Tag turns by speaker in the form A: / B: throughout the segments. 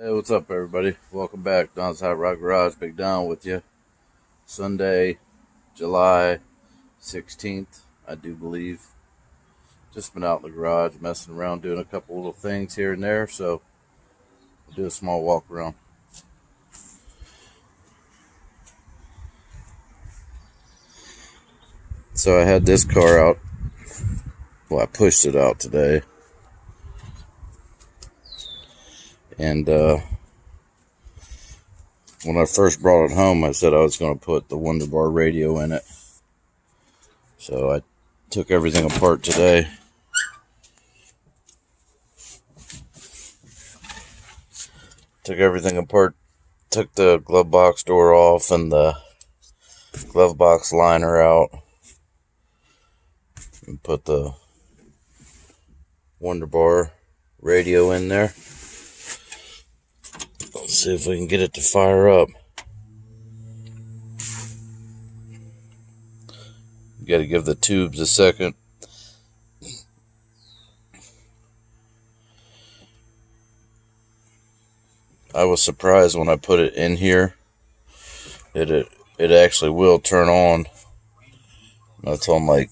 A: Hey, what's up, everybody? Welcome back. Don's Hot Rod Garage. Big Don with you. Sunday, July 16th, I do believe. Just been out in the garage, messing around, doing a couple little things here and there, so we'll do a small walk around. So I had this car out. Well, I pushed it out today. And when I first brought it home, I said I was going to put the Wonderbar radio in it. So I took everything apart today. Took everything apart. Took the glove box door off and the glove box liner out. And put the Wonderbar radio in there. Let's see if we can get it to fire up. You got to give the tubes a second. I was surprised when I put it in here. It actually will turn on. That's on like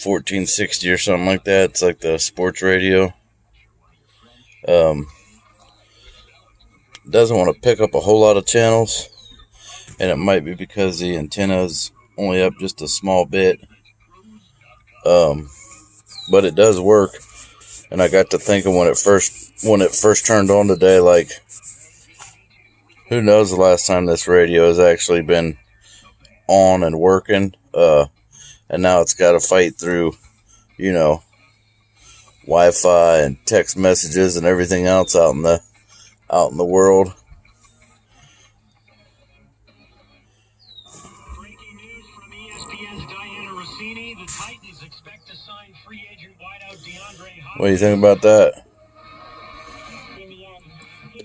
A: 1460 or something like that. It's like the sports radio. Doesn't want to pick up a whole lot of channels, and it might be because the antenna's only up just a small bit. But it does work. And I got to thinking when it first turned on today, like, who knows the last time this radio has actually been on and working. And now it's got to fight through, Wi-Fi and text messages and everything else out in the world.
B: Breaking news from ESPN's Diana Rossini. The Titans expect to sign free agent wideout DeAndre Hopkins.
A: What do you think about that?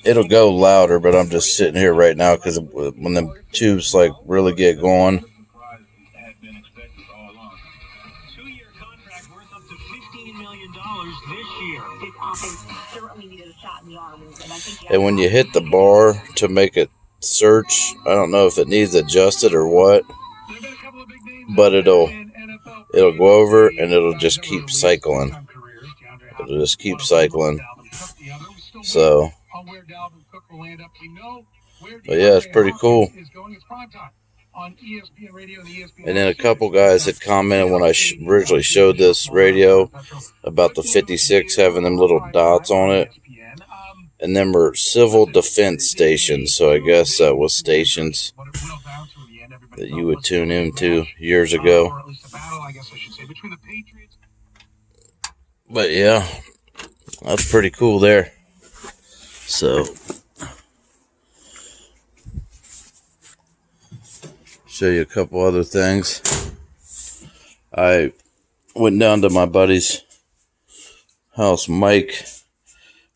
A: It'll go louder, but I'm just sitting here right now because when the tubes really get going.
B: 2-year contract worth up to $15 million this year.
C: This offense certainly needed a shot in the arm.
A: And when you hit the bar to make it search, I don't know if it needs adjusted or what, but it'll go over and it'll just keep cycling. It'll just keep cycling. So, but yeah, it's pretty cool. And then a couple guys had commented when I originally showed this radio about the 56 having them little dots on it. And them were civil defense stations, so I guess that was stations that you would tune into years ago. But yeah, that's pretty cool there. So, show you a couple other things. I went down to my buddy's house, Mike,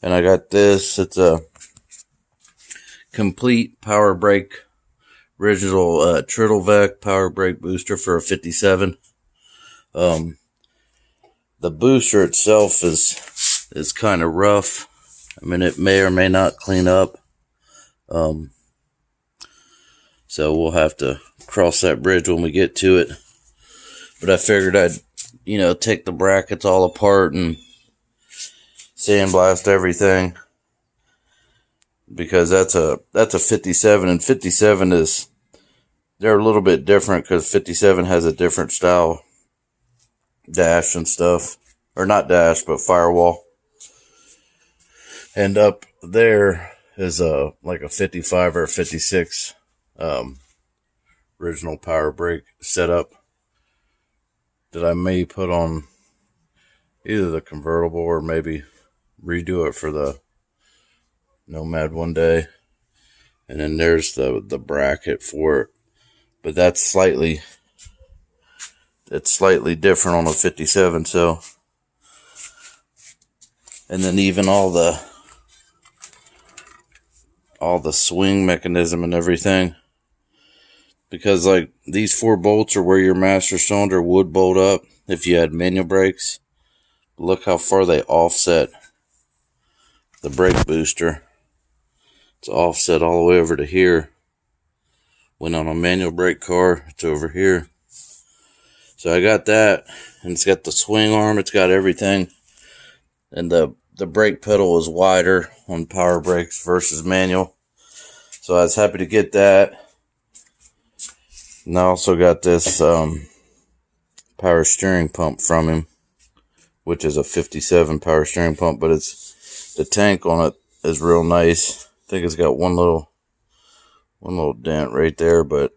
A: and I got this. It's a complete power brake, original Turtlevec power brake booster for a 57. The booster itself is kind of rough. I mean, it may or may not clean up. So we'll have to cross that bridge when we get to it. But I figured I'd, take the brackets all apart and sandblast everything, because that's a 57, and 57 they're a little bit different because 57 has a different style dash and stuff, or not dash but firewall, and up there is like a 55 or a 56 original power brake setup that I may put on either the convertible or maybe redo it for the Nomad one day. And then there's the bracket for it, but it's slightly different on a 57. So, and then even all the swing mechanism and everything, because like these 4 bolts are where your master cylinder would bolt up if you had manual brakes. Look how far they offset the brake booster. It's offset all the way over to here. When on a manual brake car, it's over here. So I got that, and it's got the swing arm, it's got everything. And the brake pedal is wider on power brakes versus manual. So I was happy to get that. And I also got this power steering pump from him, which is a 57 power steering pump, but it's the tank on it is real nice. I think it's got one little dent right there, but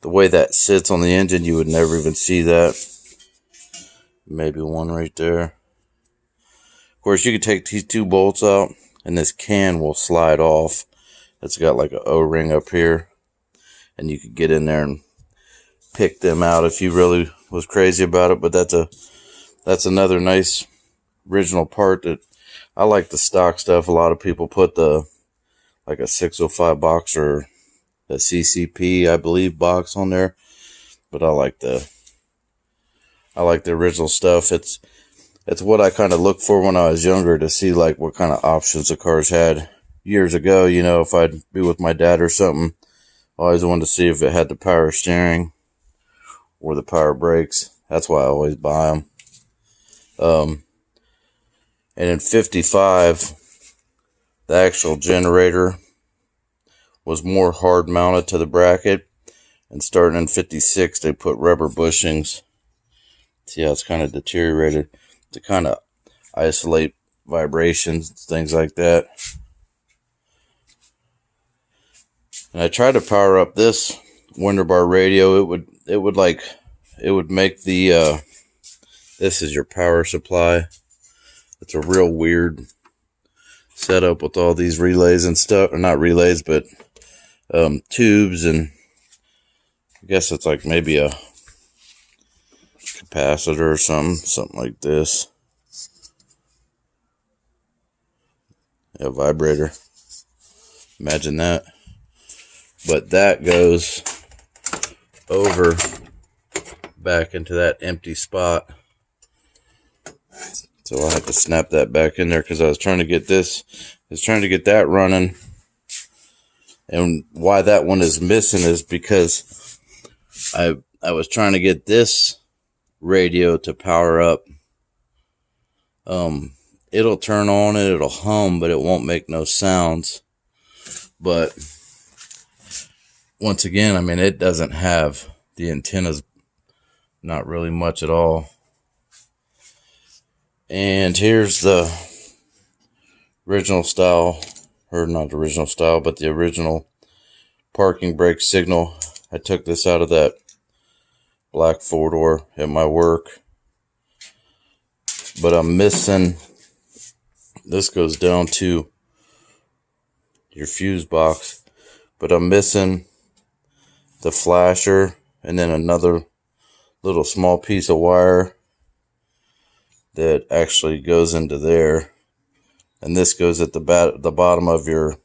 A: the way that sits on the engine, you would never even see that. Maybe one right there. Of course, you can take these two bolts out, and this can will slide off. It's got like an O-ring up here, and you could get in there and pick them out if you really was crazy about it. But that's another nice original part that I like. The stock stuff. A lot of people put like a 605 box or a CCP, I believe, box on there. But I like the original stuff. It's what I kind of looked for when I was younger, to see like what kind of options the cars had years ago. You know, if I'd be with my dad or something, I always wanted to see if it had the power steering or the power brakes. That's why I always buy them. And in 55, the actual generator was more hard mounted to the bracket. And starting in 56, they put rubber bushings. See how it's kind of deteriorated, to kind of isolate vibrations, things like that. And I tried to power up this Wonderbar radio. It would make the this is your power supply. It's a real weird setup with all these relays and stuff, or not relays, but tubes, and I guess it's like maybe a capacitor or something like this. A vibrator. Imagine that. But that goes over back into that empty spot. So I'll have to snap that back in there, because I was trying to get that running. And why that one is missing is because I was trying to get this radio to power up. It'll turn on and it'll hum, but it won't make no sounds. But once again, I mean, it doesn't have the antennas, not really much at all. And here's the original style, or not the original style, but the original parking brake signal. I took this out of that black four-door at my work, but I'm missing, this goes down to your fuse box, but I'm missing the flasher and then another little small piece of wire that actually goes into there, and this goes at the bottom of your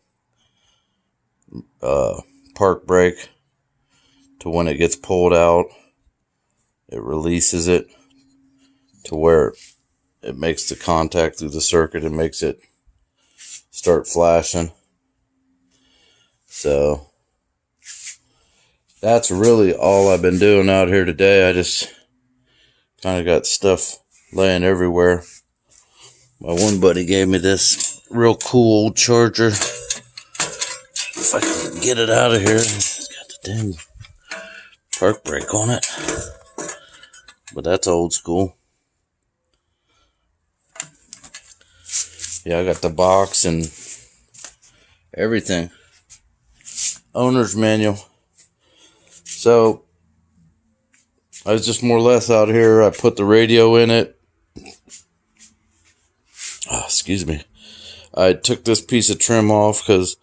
A: park brake, to when it gets pulled out, it releases it to where it makes the contact through the circuit and makes it start flashing. So that's really all I've been doing out here today. I just kind of got stuff laying everywhere. My one buddy gave me this real cool old charger. If I can get it out of here. It's got the dang park brake on it, but that's old school. Yeah, I got the box and everything. Owner's manual. So I was just more or less out here. I put the radio in it. Oh, excuse me. I took this piece of trim off because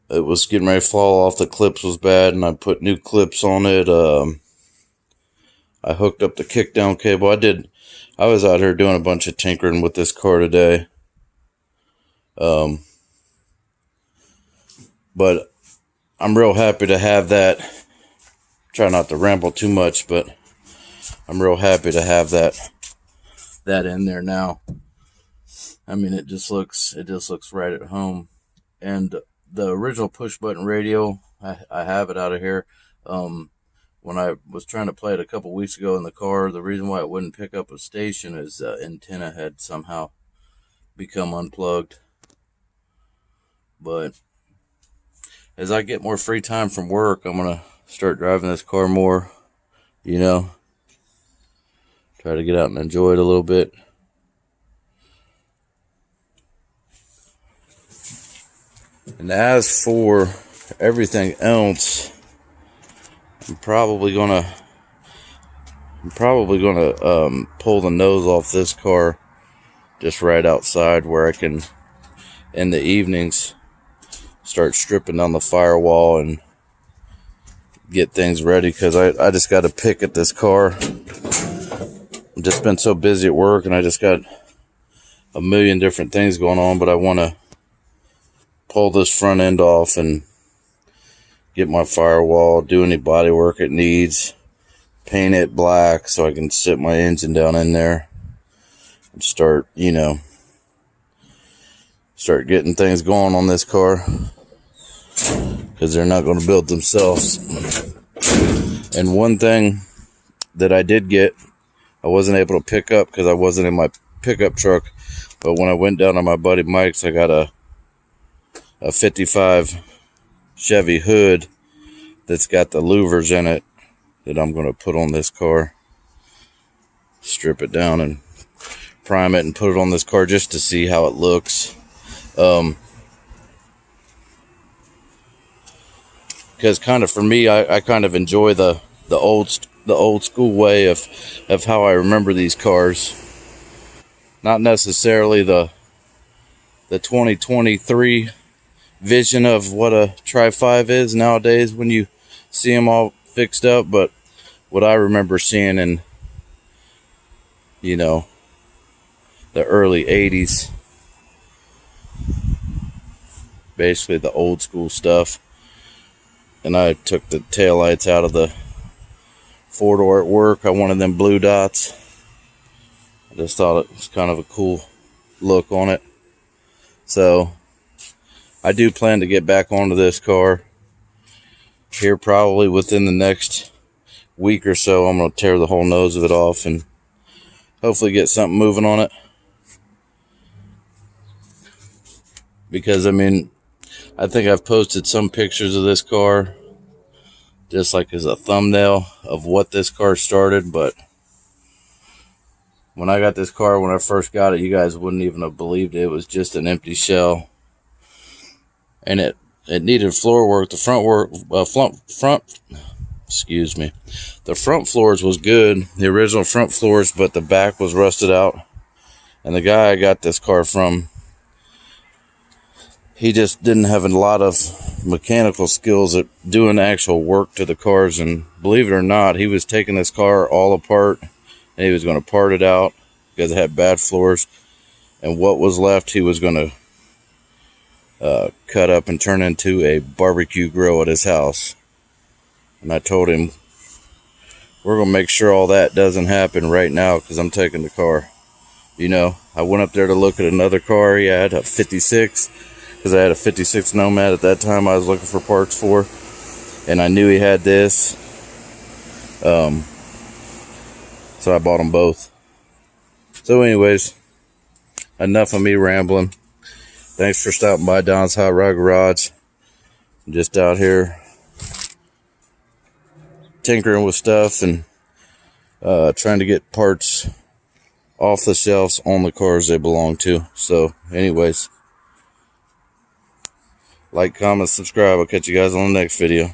A: it was getting ready to fall off. The clips was bad, and I put new clips on it. I hooked up the kickdown cable. I was out here doing a bunch of tinkering with this car today. But I'm real happy to have that. Try not to ramble too much, but I'm real happy to have that in there now. I mean, it just looks right at home. And the original push button radio, I have it out of here. When I was trying to play it a couple weeks ago in the car, the reason why it wouldn't pick up a station is the antenna had somehow become unplugged. But as I get more free time from work, I'm going to start driving this car more, you know, try to get out and enjoy it a little bit. And as for everything else, I'm probably gonna pull the nose off this car just right outside, where I can, in the evenings, start stripping down the firewall and get things ready, because I just got to pick at this car. I've just been so busy at work, and I just got a million different things going on, but I want to pull this front end off and get my firewall, do any body work it needs, paint it black so I can sit my engine down in there and start, you know, start getting things going on this car, because they're not going to build themselves. And one thing that I did get, I wasn't able to pick up because I wasn't in my pickup truck, but when I went down to my buddy Mike's, I got a 55 Chevy hood that's got the louvers in it that I'm going to put on this car, strip it down and prime it and put it on this car just to see how it looks. Because kind of for me, I kind of enjoy the old school way of how I remember these cars, not necessarily the 2023 vision of what a Tri-5 is nowadays when you see them all fixed up, but what I remember seeing in, you know, the early 80s, basically the old school stuff. And I took the taillights out of the four-door at work. I wanted them blue dots. I just thought it was kind of a cool look on it. So I do plan to get back onto this car here probably within the next week or so. I'm going to tear the whole nose of it off and hopefully get something moving on it. Because, I mean, I think I've posted some pictures of this car just like as a thumbnail of what this car started. But when I got this car, when I first got it, you guys wouldn't even have believed it. It was just an empty shell. And it needed floor work. The the front floors was good, the original front floors, but the back was rusted out. And the guy I got this car from, he just didn't have a lot of mechanical skills at doing actual work to the cars. And believe it or not, he was taking this car all apart and he was going to part it out because it had bad floors. And what was left, he was going to cut up and turn into a barbecue grill at his house. And I told him, we're going to make sure all that doesn't happen right now because I'm taking the car. You know, I went up there to look at another car. He had a 56, because I had a 56 Nomad at that time I was looking for parts for. And I knew he had this. So I bought them both. So anyways, enough of me rambling. Thanks for stopping by Don's Hot Rod Garage. I'm just out here tinkering with stuff and trying to get parts off the shelves on the cars they belong to. So anyways, like, comment, subscribe. I'll catch you guys on the next video.